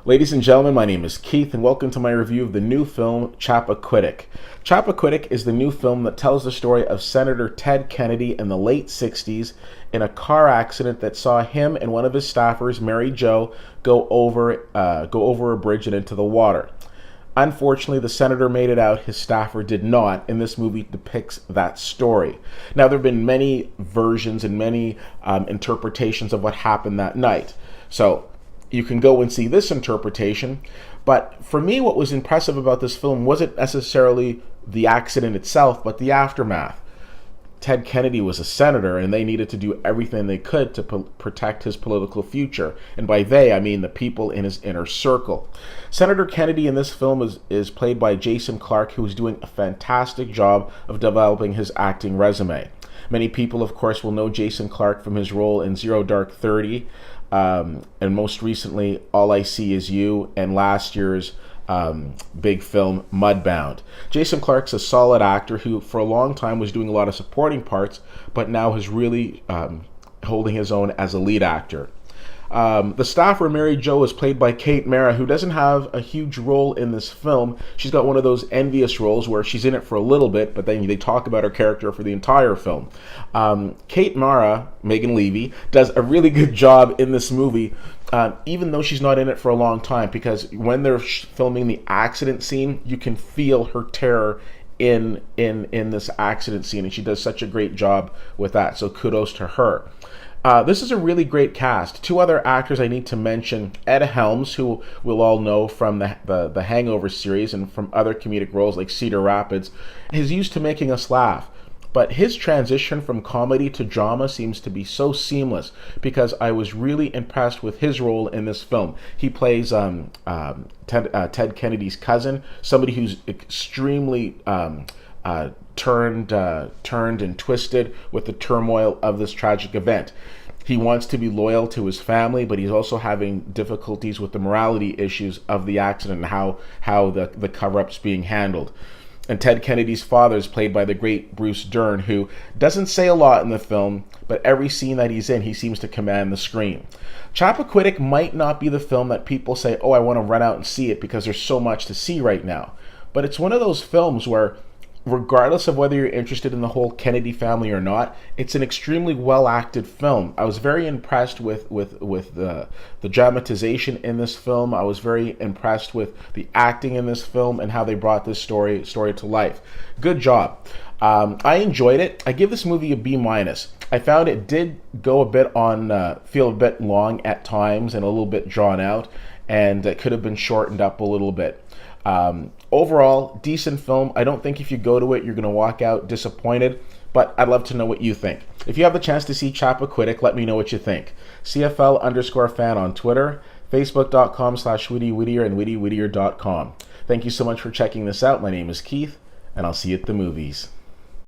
Ladies and gentlemen, my name is Keith, and welcome to my review of the new film, Chappaquiddick. Chappaquiddick is the new film that tells the story of Senator Ted Kennedy in the late 60s in a car accident that saw him and one of his staffers, Mary Jo, go over a bridge and into the water. Unfortunately, the senator made it out, his staffer did not, and this movie depicts that story. Now, there have been many versions and many interpretations of what happened that night. So, you can go and see this interpretation, but for me, what was impressive about this film wasn't necessarily the accident itself, but the aftermath. Ted Kennedy was a senator, and they needed to do everything they could to protect his political future. And by they, I mean the people in his inner circle. Senator Kennedy in this film is played by Jason Clarke, who is doing a fantastic job of developing his acting resume. Many people, of course, will know Jason Clarke from his role in Zero Dark 30, and most recently, All I See Is You, and last year's big film, Mudbound. Jason Clarke's a solid actor who, for a long time, was doing a lot of supporting parts, but now is really holding his own as a lead actor. The staffer, Mary Jo, is played by Kate Mara, who doesn't have a huge role in this film. She's got one of those envious roles where she's in it for a little bit, but then they talk about her character for the entire film. Kate Mara, Megan Levy, does a really good job in this movie, even though she's not in it for a long time, because when they're filming the accident scene, you can feel her terror in this accident scene, and she does such a great job with that, so kudos to her. This is a really great cast. Two other actors I need to mention: Ed Helms, who we'll all know from the Hangover series and from other comedic roles like Cedar Rapids. He's used to making us laugh, but his transition from comedy to drama seems to be so seamless, because I was really impressed with his role in this film. He plays Ted Kennedy's cousin, somebody who's extremely turned and twisted with the turmoil of this tragic event. He wants to be loyal to his family, but he's also having difficulties with the morality issues of the accident and how the cover-up's being handled. And Ted Kennedy's father is played by the great Bruce Dern, who doesn't say a lot in the film, but every scene that he's in, he seems to command the screen. Chappaquiddick might not be the film that people say, oh, I want to run out and see it because there's so much to see right now. But it's one of those films where, regardless of whether you're interested in the whole Kennedy family or not, it's an extremely well-acted film. I was very impressed with the dramatization in this film. I was very impressed with the acting in this film and how they brought this story to life. Good job. I enjoyed it. I give this movie a B-. I found it did go a bit feel a bit long at times and a little bit drawn out, and it could have been shortened up a little bit. Overall, decent film. I don't think if you go to it, you're going to walk out disappointed, but I'd love to know what you think. If you have the chance to see Chappaquiddick, let me know what you think. CFL_fan on Twitter, Facebook.com/WittyWhittier and WittyWhittier.com. Thank you so much for checking this out. My name is Keith, and I'll see you at the movies.